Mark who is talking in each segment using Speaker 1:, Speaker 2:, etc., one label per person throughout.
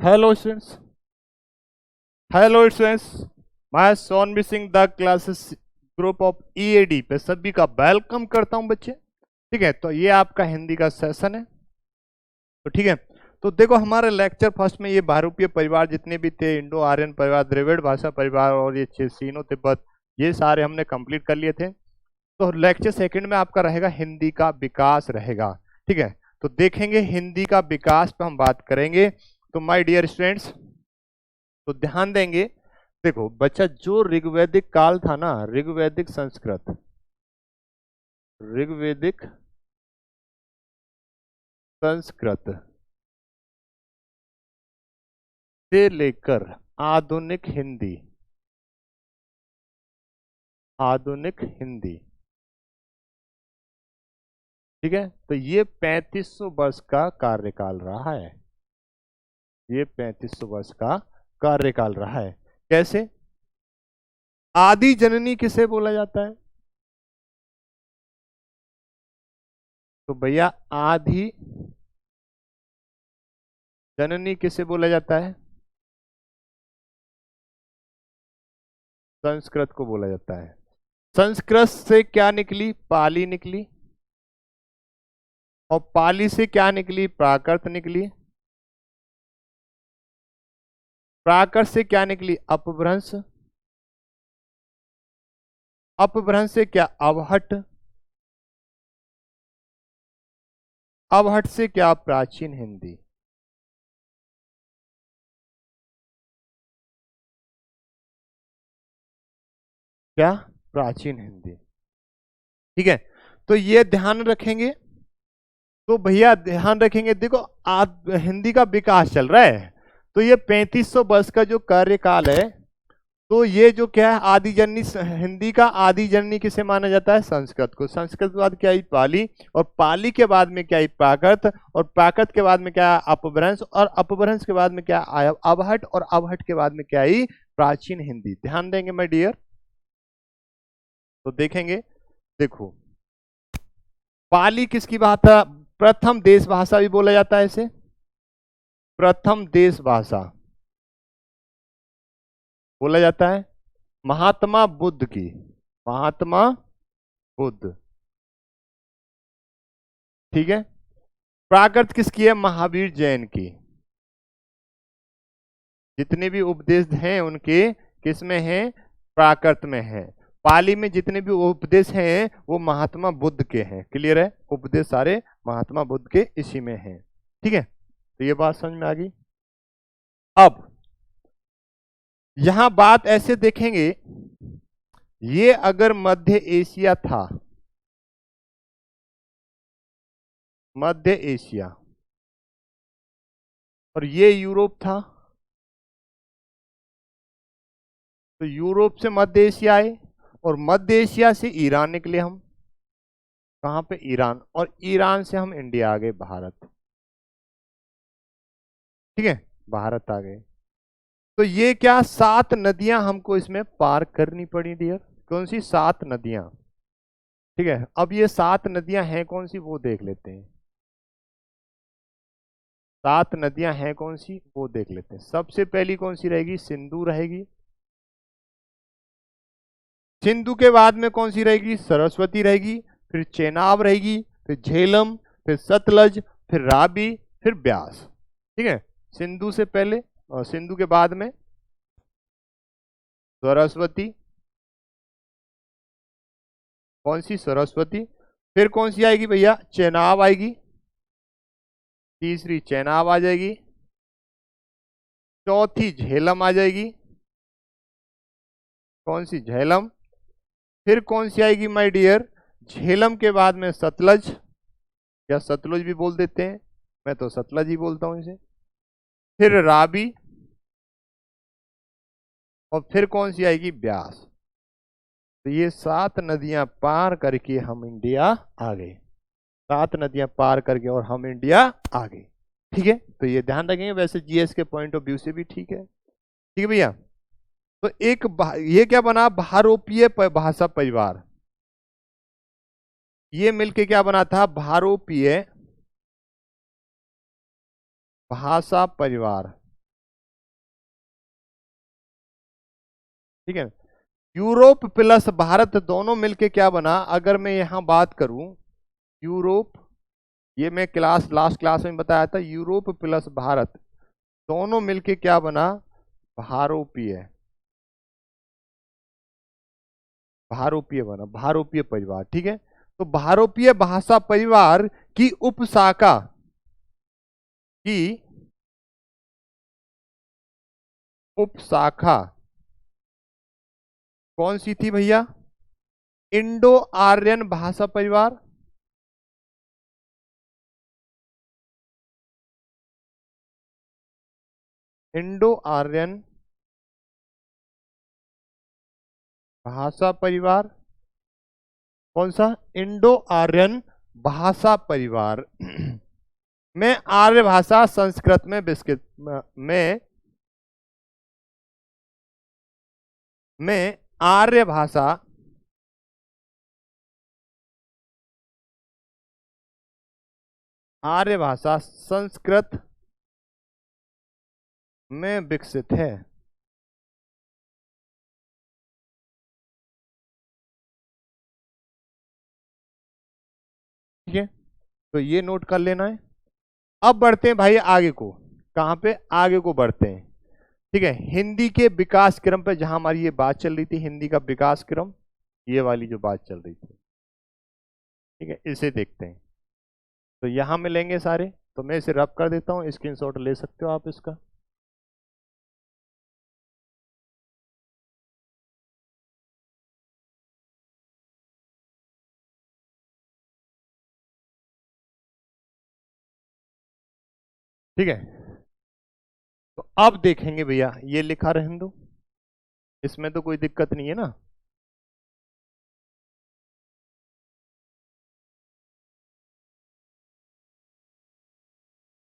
Speaker 1: Hello students. Hello students. मैं Sonvi Singh the classes group of EAD पे सभी का वेलकम करता हूं बच्चे। ठीक है, तो ये आपका हिंदी का सेशन है। तो ठीक है, तो देखो हमारे लेक्चर फर्स्ट में ये बहुरूपीय परिवार जितने भी थे, इंडो आर्यन परिवार, द्रविड़ भाषा परिवार और ये चीनो तिब्बत, ये सारे हमने कंप्लीट कर लिए थे। तो लेक्चर सेकंड में आपका रहेगा हिंदी का विकास रहेगा। ठीक है, तो देखेंगे हिंदी का विकास पे हम बात करेंगे। तो माय डियर स्टूडेंट्स, तो ध्यान देंगे। देखो बच्चा, जो ऋग्वैदिक काल था ना, ऋग्वैदिक संस्कृत, ऋग्वैदिक संस्कृत से लेकर आधुनिक हिंदी, आधुनिक हिंदी, ठीक है, तो ये 3500 वर्ष का कार्यकाल रहा है। ये 3500 वर्ष का कार्यकाल रहा है। कैसे? आदि जननी किसे बोला जाता है? तो भैया आदि जननी किसे बोला जाता है? संस्कृत को बोला जाता है। संस्कृत से क्या निकली? पाली निकली। और पाली से क्या निकली? प्राकृत निकली। प्राकृत से क्या निकली? अपभ्रंश। अपभ्रंश से क्या? अवहट। अवहट से क्या? प्राचीन हिंदी। क्या? प्राचीन हिंदी। ठीक है, तो ये ध्यान रखेंगे। तो भैया ध्यान रखेंगे, देखो हिंदी का विकास चल रहा है। तो ये 3500 वर्ष का जो कार्यकाल है, तो ये जो क्या है, आदि जननी, हिंदी का आदि जननी किसे माना जाता है? संस्कृत को। संस्कृत के बाद क्या आई? पाली। और पाली के बाद में क्या आई? प्राकृत। और प्राकृत के बाद में क्या? अपभ्रंश। और अपभ्रंश के बाद में क्या आया? अवहट। और अवहट के बाद में क्या आई? प्राचीन हिंदी। ध्यान देंगे माय डियर। तो देखेंगे, देखो पाली किसकी भाषा? प्रथम देश भाषा भी बोला जाता है इसे। प्रथम देश भाषा बोला जाता है महात्मा बुद्ध की। महात्मा बुद्ध। ठीक है, प्राकृत किसकी है? महावीर जैन की। जितने भी उपदेश हैं उनके किसमें हैं? प्राकृत में हैं। पाली में जितने भी उपदेश हैं वो महात्मा बुद्ध के हैं। क्लियर है? उपदेश सारे महात्मा बुद्ध के इसी में हैं। ठीक है, तो ये बात समझ में आ गई। अब यहां बात ऐसे देखेंगे, ये अगर मध्य एशिया था, मध्य एशिया, और ये यूरोप था, तो यूरोप से मध्य एशिया आए, और मध्य एशिया से ईरान निकले हम। कहां पे? ईरान। और ईरान से हम इंडिया आ गए, भारत। ठीक है, भारत आ गए। तो ये क्या? 7 नदियां हमको इसमें पार करनी पड़ी डियर। कौन सी? 7 नदियां। ठीक है, अब ये 7 नदियां हैं कौन सी, वो देख लेते हैं। 7 नदियां हैं कौन सी, वो देख लेते हैं। सबसे पहली कौन सी रहेगी? सिंधु रहेगी। सिंधु के बाद में कौन सी रहेगी? सरस्वती रहेगी। फिर चेनाब रहेगी, फिर झेलम, फिर सतलज, फिर राबी, फिर ब्यास। ठीक है, सिंधु से पहले और सिंधु के बाद में सरस्वती। कौन सी? सरस्वती। फिर कौन सी आएगी भैया? चेनाब आएगी। तीसरी चेनाब आ जाएगी। चौथी झेलम आ जाएगी। कौन सी? झेलम। फिर कौन सी आएगी माय डियर? झेलम के बाद में सतलज, या सतलुज भी बोल देते हैं, मैं तो सतलज ही बोलता हूं इसे। फिर राबी, और फिर कौन सी आएगी? ब्यास। तो ये 7 नदियां पार करके हम इंडिया आ गए। 7 नदियां पार करके और हम इंडिया आ गए। ठीक है, तो ये ध्यान रखेंगे। वैसे जीएस के पॉइंट ऑफ व्यू से भी ठीक है। ठीक है भैया, तो एक ये क्या बना? भारोपीय भाषा परिवार। ये मिलके क्या बना था? भारोपीय भाषा परिवार। ठीक है। यूरोप प्लस भारत दोनों मिलके क्या बना, अगर मैं यहां बात करूं यूरोप, ये मैं लास्ट क्लास में बताया था, यूरोप प्लस भारत दोनों मिलके क्या बना, भारोपीय, भारोपीय बना, भारोपीय परिवार। ठीक है, तो भारोपीय भाषा परिवार की उपशाखा की उपशाखा कौन सी थी भैया, इंडो आर्यन भाषा परिवार। इंडो आर्यन भाषा परिवार, कौन सा, इंडो आर्यन भाषा परिवार में आर्य भाषा संस्कृत में विकसित में आर्य भाषा संस्कृत में विकसित है। ठीक है, तो ये नोट कर लेना है। अब बढ़ते हैं भाई आगे को, कहां पे, आगे को बढ़ते हैं। ठीक है, हिंदी के विकास क्रम पे, जहां हमारी ये बात चल रही थी, हिंदी का विकास क्रम, ये वाली जो बात चल रही थी। ठीक है, इसे देखते हैं। तो यहां मिलेंगे सारे, तो मैं इसे रब कर देता हूं, स्क्रीनशॉट ले सकते हो आप इसका। ठीक है, तो अब देखेंगे भैया, ये लिखा रहने दो, इसमें तो कोई दिक्कत नहीं है ना।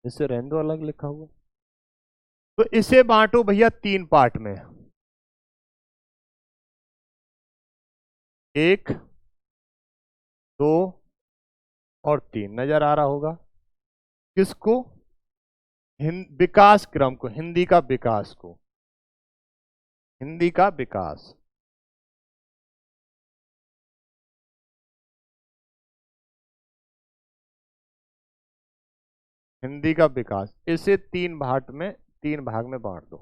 Speaker 1: इसे रहने दो, अलग लिखा हुआ। तो इसे बांटो भैया 3 पार्ट में, 1, 2 और 3, नजर आ रहा होगा किसको, विकास क्रम को, हिंदी का विकास को, हिंदी का विकास। हिंदी का विकास, इसे 3 भाग में बांट दो।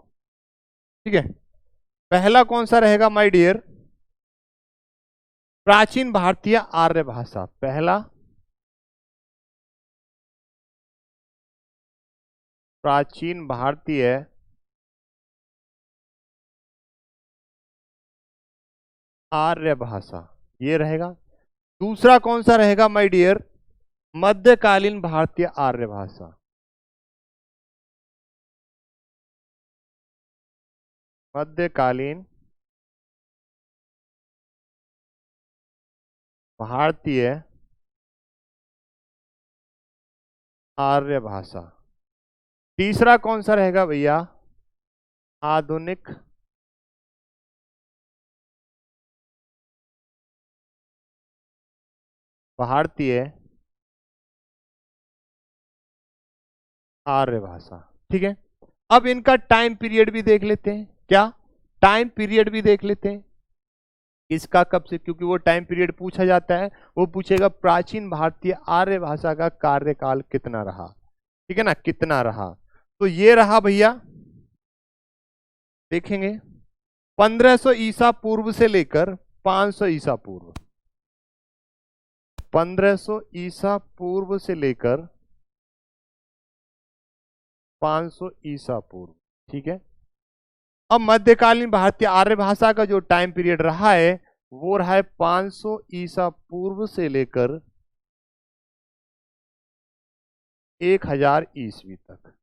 Speaker 1: ठीक है, पहला कौन सा रहेगा माय डियर, प्राचीन भारतीय आर्य भाषा, पहला प्राचीन भारतीय आर्य भाषा, ये रहेगा। दूसरा कौन सा रहेगा माय डियर, मध्यकालीन भारतीय आर्य भाषा, मध्यकालीन भारतीय आर्य भाषा। तीसरा कौन सा रहेगा भैया, आधुनिक भारतीय आर्य भाषा। ठीक है, अब इनका टाइम पीरियड भी देख लेते हैं, क्या, टाइम पीरियड भी देख लेते हैं इसका कब से, क्योंकि वो टाइम पीरियड पूछा जाता है, वो पूछेगा प्राचीन भारतीय आर्य भाषा का कार्यकाल कितना रहा। ठीक है ना, कितना रहा, तो ये रहा भैया, देखेंगे 1500 ईसा पूर्व से लेकर 500 ईसा पूर्व, 1500 ईसा पूर्व से लेकर 500 ईसा पूर्व। ठीक है, अब मध्यकालीन भारतीय आर्य भाषा का जो टाइम पीरियड रहा है वो रहा है 500 ईसा पूर्व से लेकर 1000 ईस्वी तक।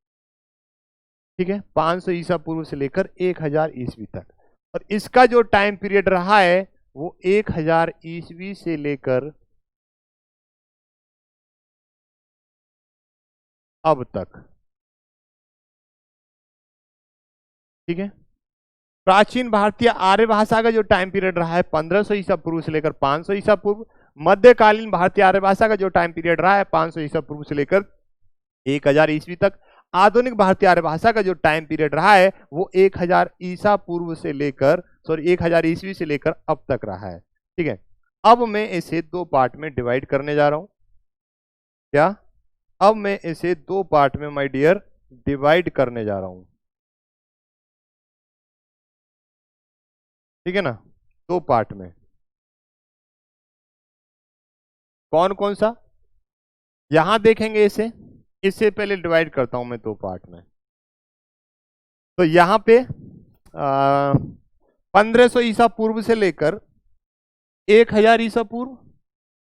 Speaker 1: ठीक है, 500 ईसा पूर्व से लेकर 1000 ईस्वी तक, और इसका जो टाइम पीरियड रहा है वो 1000 ईस्वी से लेकर अब तक। ठीक है, प्राचीन भारतीय आर्य भाषा का जो टाइम पीरियड रहा है 1500 ईसा पूर्व से लेकर 500 ईसा पूर्व, मध्यकालीन भारतीय आर्य भाषा का जो टाइम पीरियड रहा है 500 ईसा पूर्व से लेकर 1000 ईस्वी तक, आधुनिक भारतीय आर्य भाषा का जो टाइम पीरियड रहा है वो 1000 ईसा पूर्व से लेकर सॉरी 1000 ईस्वी से लेकर अब तक रहा है। ठीक है, अब मैं इसे दो पार्ट में डिवाइड करने जा रहा हूं। क्या? अब मैं इसे दो पार्ट में माय डियर डिवाइड करने जा रहा हूं। ठीक है ना, दो पार्ट में। कौन कौन सा? यहां देखेंगे इसे, इससे पहले डिवाइड करता हूं मैं दो पार्ट में। तो यहां पे 1500 ईसा पूर्व से लेकर 1000 ईसा पूर्व,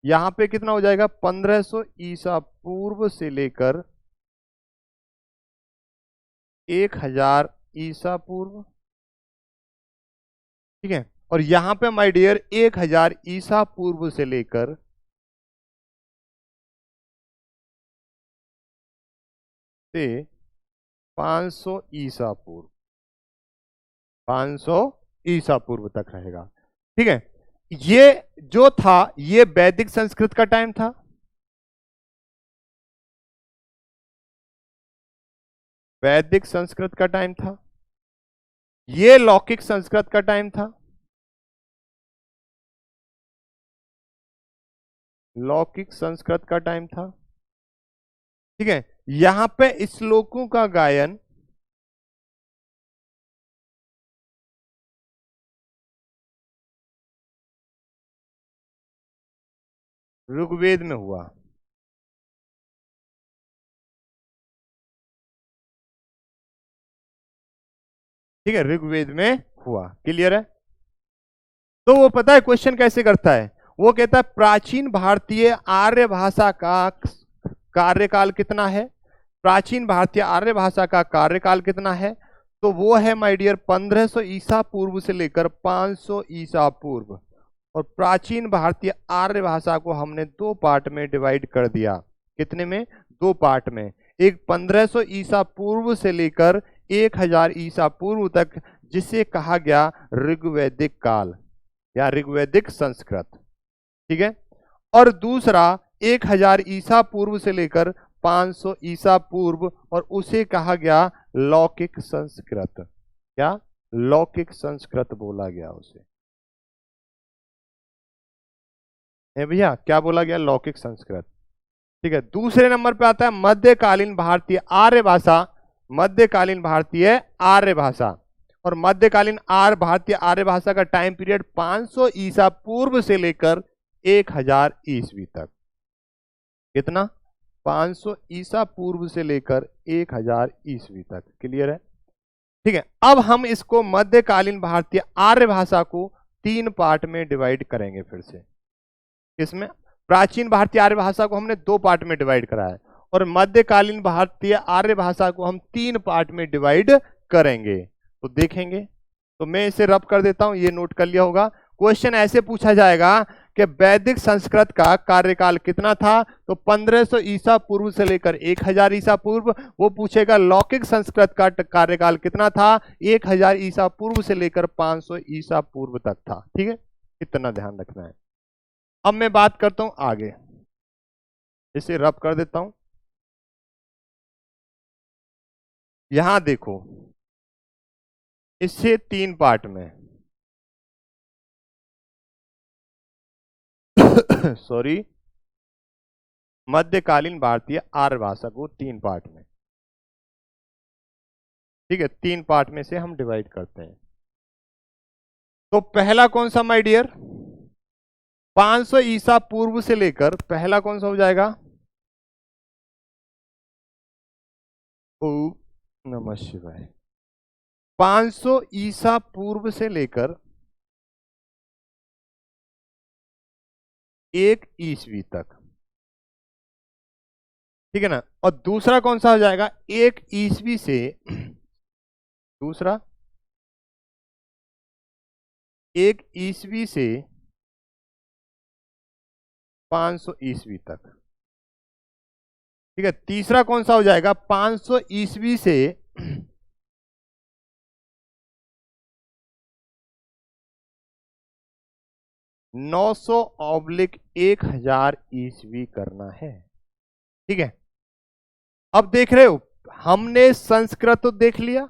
Speaker 1: यहां पे कितना हो जाएगा 1500 ईसा पूर्व से लेकर 1000 ईसा पूर्व। ठीक है, और यहां पे माय डियर 1000 ईसा पूर्व से लेकर से 500 ईसा पूर्व, 500 ईसा पूर्व तक रहेगा। ठीक है, ये जो था ये वैदिक संस्कृत का टाइम था। वैदिक संस्कृत का टाइम था। ये लौकिक संस्कृत का टाइम था। लौकिक संस्कृत का टाइम था। ठीक है, यहां पे श्लोकों का गायन ऋग्वेद में हुआ। ठीक है, ऋग्वेद में हुआ। क्लियर है? तो वो पता है क्वेश्चन कैसे करता है, वो कहता है प्राचीन भारतीय आर्य भाषा का कार्यकाल कितना है। प्राचीन भारतीय आर्य भाषा का कार्यकाल कितना है? तो वो है माय डियर 1500 ईसा पूर्व से लेकर 500 ईसा पूर्व। और प्राचीन भारतीय आर्य भाषा को हमने दो पार्ट में डिवाइड कर दिया। कितने में? दो पार्ट में। एक 1500 ईसा पूर्व से लेकर 1000 ईसा पूर्व तक, जिसे कहा गया ऋग्वैदिक काल या ऋग्वैदिक संस्कृत। ठीक है, और दूसरा 1000 ईसा पूर्व से लेकर 500 ईसा पूर्व, और उसे कहा गया लौकिक संस्कृत। क्या? लौकिक संस्कृत बोला गया उसे। भैया क्या बोला गया? लौकिक संस्कृत। ठीक है, दूसरे नंबर पे आता है मध्यकालीन भारतीय आर्य भाषा। मध्यकालीन भारतीय आर्य भाषा, और मध्यकालीन भारतीय आर्य भाषा का टाइम पीरियड 500 ईसा पूर्व से लेकर 1000 ईस्वी तक। कितना? 500 ईसा पूर्व से लेकर 1000 ईस्वी तक। क्लियर है? ठीक है, अब हम इसको मध्यकालीन भारतीय आर्य भाषा को तीन पार्ट में डिवाइड करेंगे फिर से। इसमें प्राचीन भारतीय आर्य भाषा को हमने दो पार्ट में डिवाइड करा है, और मध्यकालीन भारतीय आर्य भाषा को हम तीन पार्ट में डिवाइड करेंगे। तो देखेंगे, तो मैं इसे रब कर देता हूं, ये नोट कर लिया होगा। क्वेश्चन ऐसे पूछा जाएगा कि वैदिक संस्कृत का कार्यकाल कितना था, तो 1500 ईसा पूर्व से लेकर 1000 ईसा पूर्व। वो पूछेगा लौकिक संस्कृत का कार्यकाल कितना था, 1000 ईसा पूर्व से लेकर 500 ईसा पूर्व तक था। ठीक है, इतना ध्यान रखना है। अब मैं बात करता हूं आगे, इसे रब कर देता हूं। यहां देखो, इसे तीन पार्ट में सॉरी, मध्यकालीन भारतीय आर्य भाषा को तीन पार्ट में। ठीक है, तीन पार्ट में से हम डिवाइड करते हैं। तो पहला कौन सा माय डियर? 500 ईसा पूर्व से लेकर, पहला कौन सा हो जाएगा? ओम नमः शिवाय। 500 ईसा पूर्व से लेकर 1 ईस्वी तक। ठीक है ना, और दूसरा कौन सा हो जाएगा? 1 ईस्वी से, दूसरा 1 ईस्वी से 500 ईस्वी तक। ठीक है, तीसरा कौन सा हो जाएगा? 500 ईस्वी से 900/1000 ईस्वी करना है। ठीक है, अब देख रहे हो, हमने संस्कृत तो देख लिया,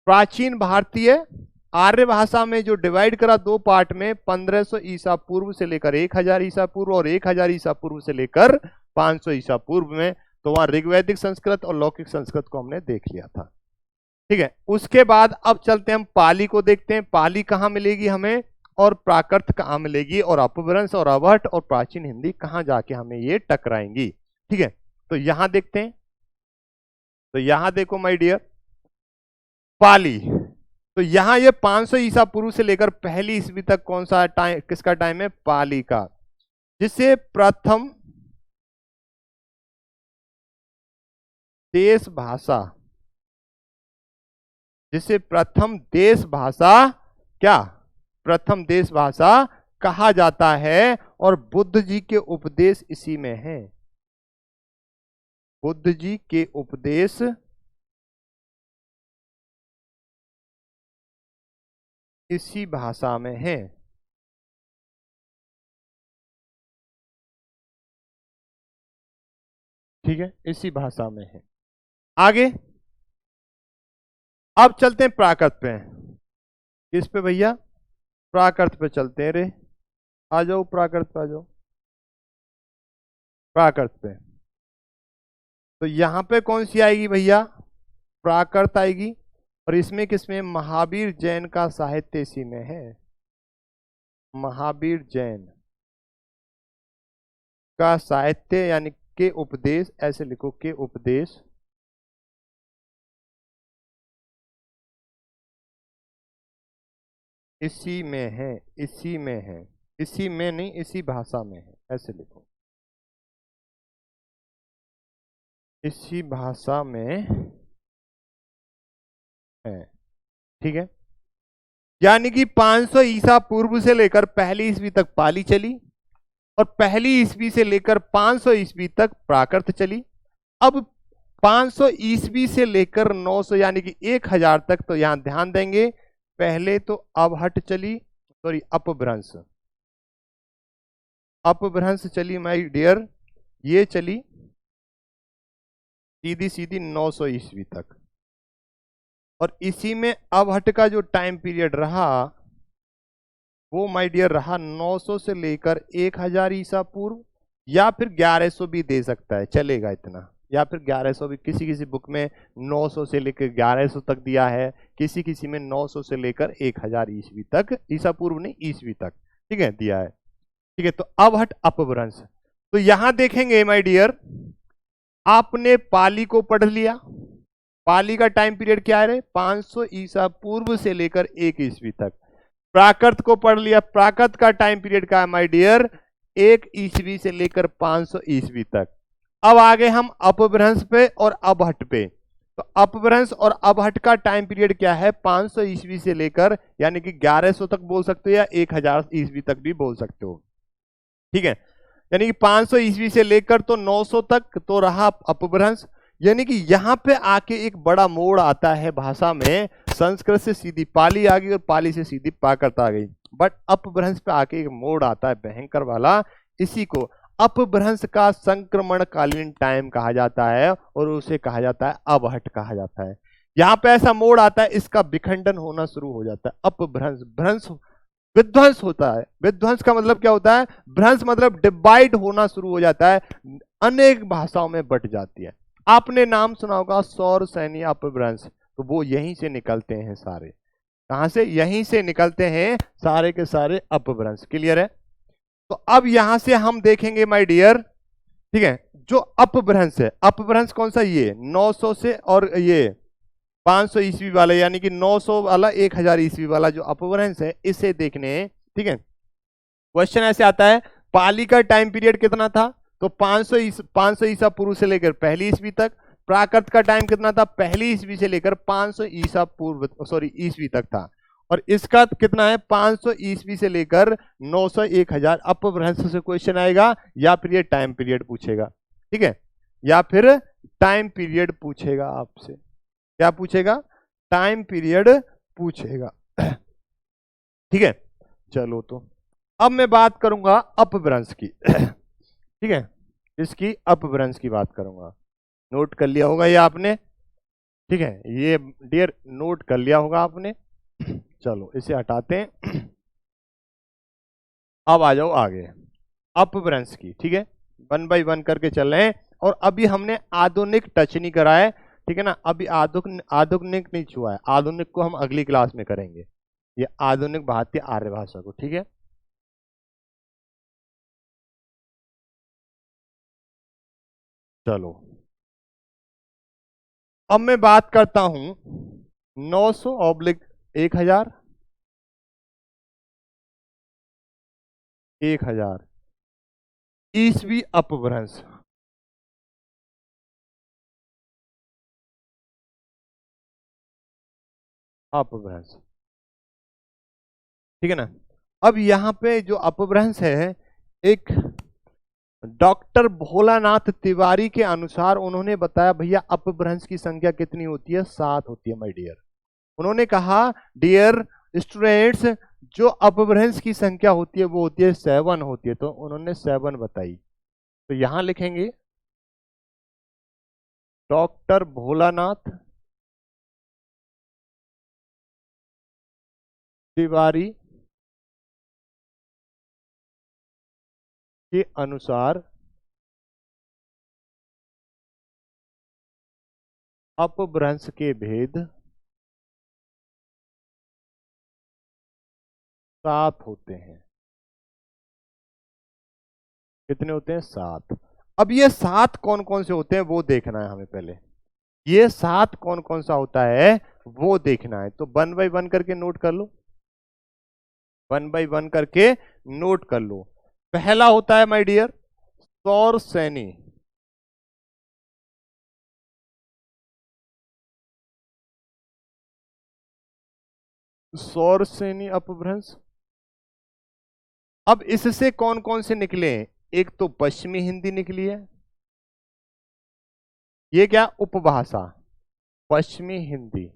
Speaker 1: प्राचीन भारतीय आर्य भाषा में जो डिवाइड करा दो पार्ट में, 1500 ईसा पूर्व से लेकर 1000 ईसा पूर्व और 1000 ईसा पूर्व से लेकर 500 ईसा पूर्व में, तो वहां ऋग्वैदिक संस्कृत और लौकिक संस्कृत को हमने देख लिया था। ठीक है, उसके बाद अब चलते हैं हम पाली को देखते हैं। पाली कहाँ मिलेगी हमें और प्राकृत कहाँ मिलेगी, और अपभ्रंश और अवहट और प्राचीन हिंदी कहाँ जाके हमें ये टकराएंगी। ठीक है, तो यहां देखते हैं। तो यहां देखो माय डियर, पाली, तो यहां ये 500 ईसा पूर्व से लेकर पहली ईस्वी तक कौन सा टाइम, किसका टाइम है, पाली का, जिसे प्रथम देश भाषा, जिसे प्रथम देश भाषा, क्या, प्रथम देश भाषा कहा जाता है, और बुद्ध जी के उपदेश इसी में हैं। बुद्ध जी के उपदेश इसी भाषा में है। ठीक है, इसी भाषा में है। आगे अब चलते हैं प्राकृत पे। किस पे भैया, प्राकृत पे चलते हैं रे, आ जाओ प्राकृत पे, आ जाओ प्राकृत पे। तो यहां पे कौन सी आएगी भैया, प्राकृत आएगी, और इसमें किसमें, महावीर जैन का साहित्य इसी में है। महावीर जैन का साहित्य यानी के उपदेश, ऐसे लिखो, के उपदेश इसी में है, इसी में है, इसी में नहीं, इसी भाषा में है, ऐसे लिखो, इसी भाषा में है। ठीक है, यानी कि 500 ईसा पूर्व से लेकर पहली ईस्वी तक पाली चली, और पहली ईस्वी से लेकर 500 ईस्वी तक प्राकृत चली। अब 500 ईस्वी से लेकर 900 यानी कि 1000 तक, तो यहां ध्यान देंगे, पहले तो अवहट चली, सॉरी अपभ्रंश, अपभ्रंश चली माय डियर, ये चली सीधी सीधी 900 ईस्वी तक, और इसी में अवहट का जो टाइम पीरियड रहा वो माय डियर रहा 900 से लेकर 1000 ईसा पूर्व, या फिर 1100 भी दे सकता है, चलेगा इतना, या फिर 1100 भी, किसी किसी बुक में 900 से लेकर 1100 तक दिया है, किसी किसी में 900 से लेकर 1000 ईस्वी तक, ईसा पूर्व नहीं ईस्वी तक, ठीक है, दिया है। ठीक है, तो अवहट अपभ्रंश, तो यहां देखेंगे माय डियर, आपने पाली को पढ़ लिया, पाली का टाइम पीरियड क्या है, 500 ईसा पूर्व से लेकर 1 ईस्वी तक। प्राकृत को पढ़ लिया, प्राकृत का टाइम पीरियड क्या है माय डियर, 1 ईस्वी से लेकर 500 ईस्वी तक। अब आगे हम अपभ्रंश पे और अवहट पे। तो अपभ्रंश और अवहट का टाइम पीरियड क्या है, 500 ईस्वी से लेकर यानी कि 1100 तक बोल सकते हो, या 1000 ईस्वी तक भी बोल सकते हो। ठीक है, यानी कि 500 ईस्वी से लेकर तो 900 तक तो रहा अपभ्रंश, यानी कि यहां पे आके एक बड़ा मोड़ आता है भाषा में, संस्कृत से सीधी पाली आ गई और पाली से सीधी प्राकृत आ गई, बट अपभ्रंश पे आके एक मोड़ आता है भयंकर वाला, इसी को अपभ्रंश का संक्रमणकालीन टाइम कहा जाता है, और उसे कहा जाता है अवहट कहा जाता है। यहां पे ऐसा मोड़ आता है, इसका विखंडन होना शुरू हो जाता है, अपभ्रंश, भ्रंश विध्वंस होता है। विध्वंस का मतलब क्या होता है, भ्रंश मतलब डिवाइड होना शुरू हो जाता है, अनेक भाषाओं में बट जाती है। आपने नाम सुना होगा सौर सैनी अपभ्रंश, तो वो यहीं से निकलते हैं सारे, कहां से, यहीं से निकलते हैं सारे के सारे अपभ्रंश। क्लियर है, तो अब यहां से हम देखेंगे माय डियर, ठीक है, जो अपभ्रंश है, अपभ्रंश कौन सा, ये 900 से और ये 500 ईस्वी वाला, यानी कि 900 वाला 1000 ईस्वी वाला जो अपभ्रंश है, इसे देखने। ठीक है, क्वेश्चन ऐसे आता है, पाली का टाइम पीरियड कितना था, तो 500 ईसा पूर्व से लेकर पहली ईस्वी तक। प्राकृत का टाइम कितना था, पहली ईस्वी से लेकर 500 ईसा पूर्व, सॉरी ईस्वी तक था, और इसका कितना है 500 ईस्वी से लेकर 900 1000। अपभ्रंश से क्वेश्चन आएगा, या फिर ये टाइम पीरियड पूछेगा, ठीक है, या फिर टाइम पीरियड पूछेगा आपसे, क्या पूछेगा, टाइम पीरियड पूछेगा। ठीक है, चलो तो अब मैं बात करूंगा अपभ्रंश की। ठीक है, इसकी अपभ्रंश की बात करूंगा, नोट कर लिया होगा ये आपने, ठीक है, ये डियर नोट कर लिया होगा आपने। चलो इसे हटाते हैं। अब आ जाओ आगे अपभ्रंश की, ठीक है, 1 बाय 1 करके चल रहे हैं। और अभी हमने आधुनिक टच नहीं करा है, ठीक है ना, अभी आधुनिक नहीं छुआ है, आधुनिक को हम अगली क्लास में करेंगे, ये आधुनिक भारतीय आर्य भाषा को, ठीक है। चलो अब मैं बात करता हूं 900/1000, 1000 ईसवी अपभ्रंश। अपभ्रंश, ठीक है ना। अब यहां पे जो अपभ्रंश है, एक डॉक्टर भोलानाथ तिवारी के अनुसार उन्होंने बताया भैया अपभ्रंश की संख्या कितनी होती है, 7 होती है माय डियर। उन्होंने कहा डियर स्टूडेंट्स, जो अपभ्रंश की संख्या होती है वो होती है 7 होती है, तो उन्होंने 7 बताई। तो यहां लिखेंगे डॉक्टर भोलानाथ तिवारी के अनुसार अपभ्रंश के भेद 7 होते हैं। कितने होते हैं, 7। अब ये 7 कौन कौन से होते हैं वो देखना है हमें पहले, ये 7 कौन कौन सा होता है वो देखना है। तो 1 बाय 1 करके नोट कर लो, 1 बाय 1 करके नोट कर लो। पहला होता है माय डियर सौर सैनी, सौर सैनी अपभ्रंश। अब इससे कौन कौन से निकले हैं, एक तो पश्चिमी हिंदी निकली है, ये क्या उपभाषा पश्चिमी हिंदी।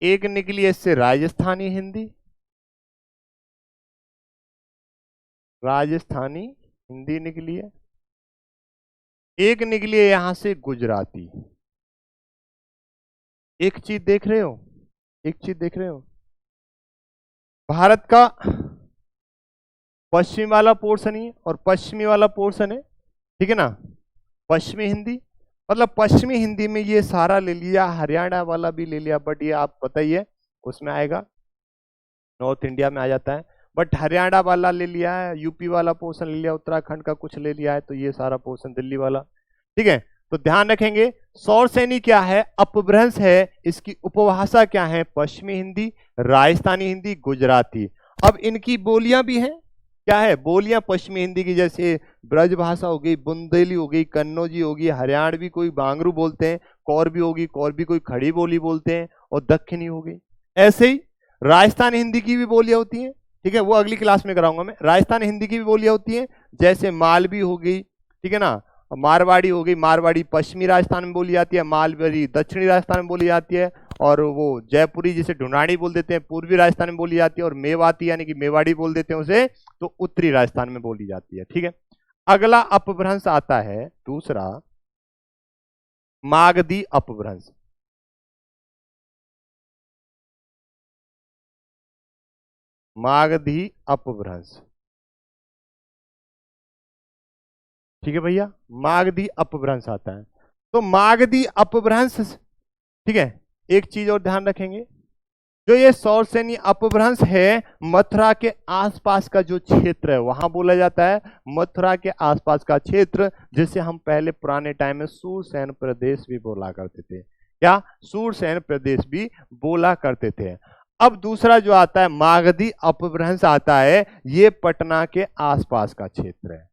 Speaker 1: एक निकली है इससे राजस्थानी हिंदी, राजस्थानी हिंदी निकली है। एक निकली है यहां से गुजराती। एक चीज देख रहे हो, एक चीज देख रहे हो, भारत का पश्चिम वाला पोर्शन ही और पश्चिमी वाला पोर्शन है, ठीक है ना, पश्चिमी हिंदी। मतलब पश्चिमी हिंदी में ये सारा ले लिया, हरियाणा वाला भी ले लिया, बट ये आप बताइए उसमें आएगा, नॉर्थ इंडिया में आ जाता है, बट हरियाणा वाला ले लिया है, यूपी वाला पोर्शन ले लिया, उत्तराखंड का कुछ ले लिया है, तो ये सारा पोर्शन दिल्ली वाला, ठीक है। तो ध्यान रखेंगे सौर सैनी क्या है, अपभ्रंश है, इसकी उपभाषा क्या है, पश्चिमी हिंदी, राजस्थानी हिंदी, गुजराती। अब इनकी बोलियां भी हैं, क्या है बोलियां पश्चिमी हिंदी की, जैसे ब्रज भाषा हो गई, बुंदेली हो गई, कन्नौजी होगी, हरियाणवी कोई बांगरू बोलते हैं, कौरबी होगी, कौरबी कोई खड़ी बोली बोलते हैं, और दक्षिणी हो गई। ऐसे ही राजस्थान हिंदी की भी बोलियां होती हैं, ठीक है, वो अगली क्लास में कराऊंगा मैं। राजस्थान हिंदी की भी बोलियां होती हैं, जैसे मालवी हो गई, ठीक है ना, मारवाड़ी हो गई, मारवाड़ी पश्चिमी राजस्थान में बोली जाती है, मालवी दक्षिणी राजस्थान में बोली जाती है, और वो जयपुरी जिसे ढूंढाड़ी बोल देते हैं पूर्वी राजस्थान में बोली जाती है, और मेवाती यानी कि मेवाड़ी बोल देते हैं उसे, तो उत्तरी राजस्थान में बोली जाती है, ठीक है। अगला अपभ्रंश आता है दूसरा, मागधी अपभ्रंश। मागधी अपभ्रंश, ठीक है भैया, मागधी अपभ्रंश आता है। तो मागधी अपभ्रंश, ठीक है, एक चीज और ध्यान रखेंगे, जो ये सौर सैनी अपभ्रंश है, मथुरा के आसपास का जो क्षेत्र है वहां बोला जाता है, मथुरा के आसपास का क्षेत्र, जिसे हम पहले पुराने टाइम में सूरसेन प्रदेश भी बोला करते थे, क्या सूरसेन प्रदेश भी बोला करते थे। अब दूसरा जो आता है मागधी अपभ्रंश आता है, ये पटना के आसपास का क्षेत्र है,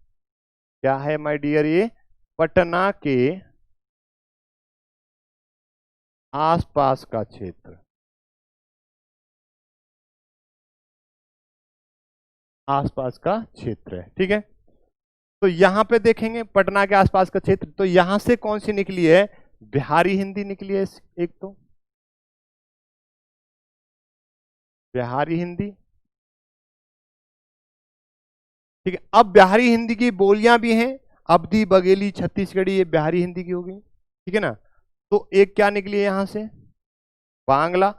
Speaker 1: क्या है माय डियर, ये पटना के आसपास का क्षेत्र, आसपास का क्षेत्र है, ठीक है। तो यहां पे देखेंगे पटना के आसपास का क्षेत्र, तो यहां से कौन सी निकली है, बिहारी हिंदी निकली है, एक तो बिहारी हिंदी, ठीक है। अब बिहारी हिंदी की बोलियां भी हैं, अवधी, बघेली, छत्तीसगढ़ी, ये बिहारी हिंदी की होगी, ठीक है ना। तो एक क्या निकली है यहां से, बांग्ला,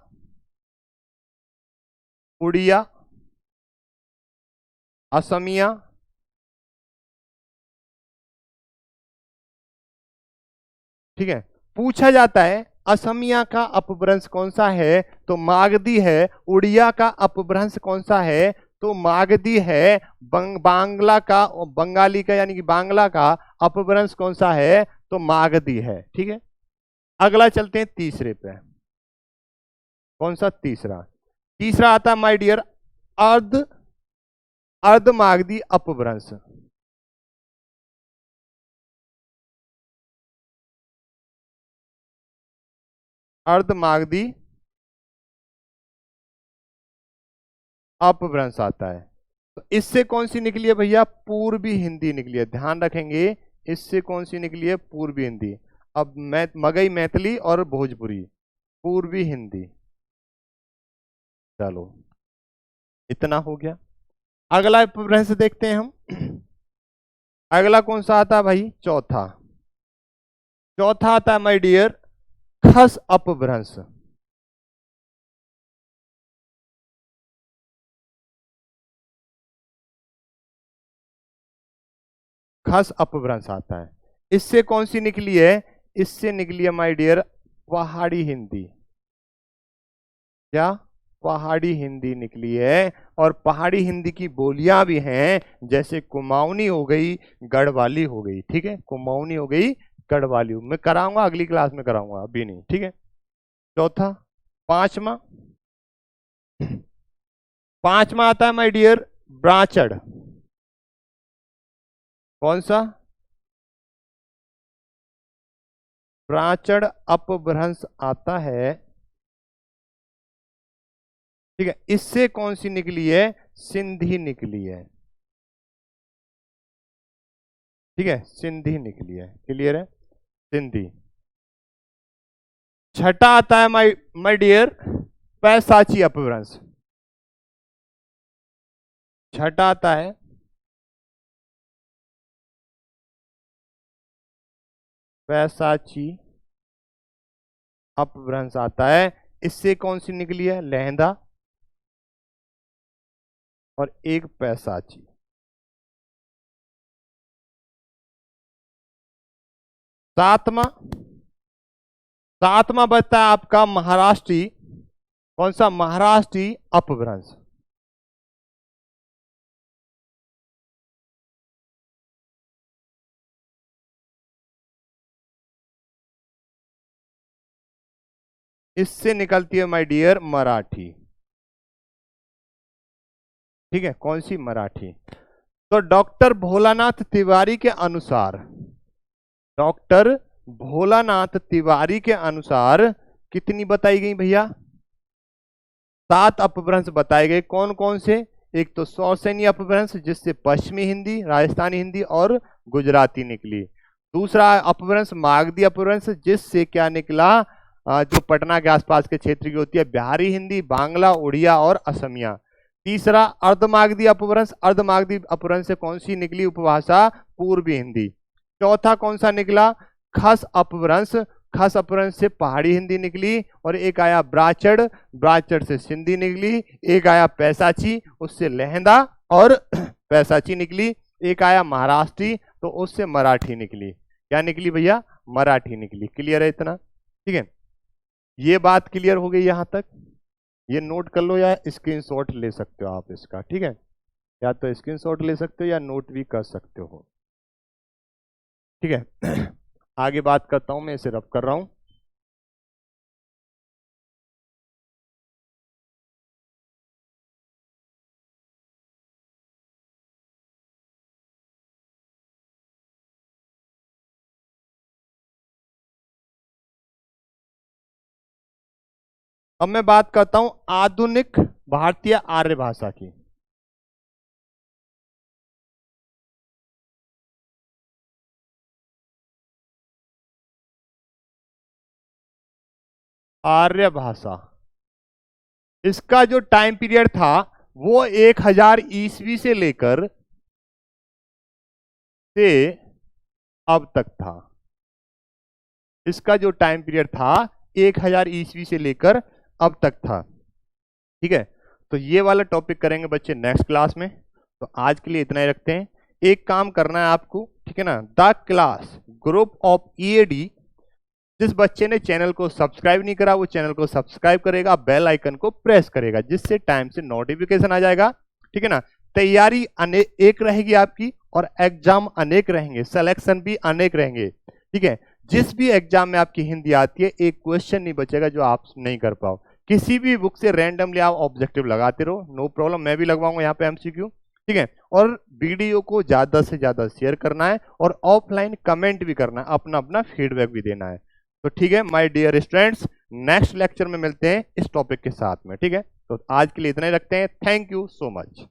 Speaker 1: उड़िया, असमिया, ठीक है। पूछा जाता है असमिया का अपभ्रंश कौन सा है, तो मागधी है। उड़िया का अपभ्रंश कौन सा है, तो मागधी है। बांग्ला का, बंगाली का यानी कि बांग्ला का अपभ्रंश कौन सा है, तो मागधी है, ठीक है। अगला चलते हैं तीसरे पे। कौन सा तीसरा? तीसरा आता है माय डियर अर्ध अर्ध मागधी अपभ्रंश। अर्ध मागधी अपभ्रंश आता है। तो इससे कौन सी निकली है भैया? पूर्वी हिंदी निकली है। ध्यान रखेंगे, इससे कौन सी निकली है? पूर्वी हिंदी। अब मगही, मैथिली और भोजपुरी, पूर्वी हिंदी। चलो, इतना हो गया। अगला अपभ्रंश देखते हैं हम। अगला कौन सा आता है भाई? चौथा। चौथा आता है माय डियर खस अपभ्रंश। खस अपभ्रंश आता है। इससे कौन सी निकली है? इससे निकली है माय डियर पहाड़ी हिंदी। क्या? पहाड़ी हिंदी निकली है। और पहाड़ी हिंदी की बोलियां भी हैं, जैसे कुमाऊनी हो गई, गढ़वाली हो गई, ठीक है। कुमाऊनी हो गई, गढ़वाली। मैं कराऊंगा, अगली क्लास में कराऊंगा, अभी नहीं, ठीक है। चौथा। पांचवा, पांचवा आता है माय डियर ब्राचड़। कौन सा? ब्राचड़ अपभ्रंश आता है, ठीक है। इससे कौन सी निकली है? सिंधी निकली है, ठीक है। सिंधी निकली है, क्लियर है? सिंधी। छठा आता है माय माय डियर पैसाची अपभ्रंश। छठा आता है पैसाची अपभ्रंश आता है। इससे कौन सी निकली है? लहंदा और एक पैसाची। सातवां, सातवां बचता है आपका महाराष्ट्री। कौन सा? महाराष्ट्री अपभ्रंश। इससे निकलती है माय डियर मराठी, ठीक है। कौन सी? मराठी। तो डॉक्टर भोलानाथ तिवारी के अनुसार, डॉक्टर भोलानाथ तिवारी के अनुसार कितनी बताई गई भैया? 7 अपभ्रंश बताए गए। कौन कौन से? एक तो सौसैनी अपभ्रंश, जिससे पश्चिमी हिंदी, राजस्थानी हिंदी और गुजराती निकली। दूसरा अपभ्रंश मागधी अपभ्रंश, जिससे क्या निकला? जो पटना के आसपास के क्षेत्र की होती है, बिहारी हिंदी, बांग्ला, उड़िया और असमिया। तीसरा अर्धमागधी अपभ्रंश, अर्धमागधी अपभ्रंश से कौन सी निकली उपभाषा? पूर्वी हिंदी। चौथा कौन सा निकला? खस अपभ्रंश, खस अपभ्रंश से पहाड़ी हिंदी निकली। और एक आया ब्राचड़, ब्राचड़ से सिंधी निकली। एक आया पैसाची, उससे लहंदा और पैसाची निकली। एक आया महाराष्ट्री, तो उससे मराठी निकली। क्या निकली भैया? मराठी निकली। क्लियर है इतना? ठीक है, ये बात क्लियर हो गई यहां तक। ये नोट कर लो या स्क्रीनशॉट ले सकते हो आप इसका, ठीक है। या तो स्क्रीनशॉट ले सकते हो या नोट भी कर सकते हो, ठीक है। आगे बात करता हूं, मैं इसे रब कर रहा हूं। अब मैं बात करता हूं आधुनिक भारतीय आर्य भाषा की। आर्य भाषा, इसका जो टाइम पीरियड था वो 1000 ईस्वी से लेकर से अब तक था। इसका जो टाइम पीरियड था 1000 ईस्वी से लेकर अब तक था। ठीक है, तो ये वाला टॉपिक करेंगे बच्चे नेक्स्ट क्लास में। तो आज के लिए इतना ही रखते हैं। एक काम करना है आपको, ठीक है ना, the class group of EAD, जिस बच्चे ने चैनल को सब्सक्राइब नहीं करा वो चैनल को सब्सक्राइब करेगा, बेल आइकन को प्रेस करेगा, जिससे टाइम से नोटिफिकेशन आ जाएगा। ठीक है ना, तैयारी एक रहेगी आपकी और एग्जाम अनेक रहेंगे, सिलेक्शन भी अनेक रहेंगे। ठीक है, जिस भी एग्जाम में आपकी हिंदी आती है एक क्वेश्चन नहीं बचेगा जो आप नहीं कर पाओ। किसी भी बुक से रैंडमली आप ऑब्जेक्टिव लगाते रहो, नो प्रॉब्लम, मैं भी लगवाऊंगा यहाँ पे एमसीक्यू। ठीक है, और वीडियो को ज्यादा से ज्यादा शेयर करना है और ऑफलाइन कमेंट भी करना है, अपना अपना फीडबैक भी देना है। तो ठीक है my dear students, next lecture में मिलते हैं इस टॉपिक के साथ में। ठीक है, तो आज के लिए इतना ही रखते हैं। Thank you so much.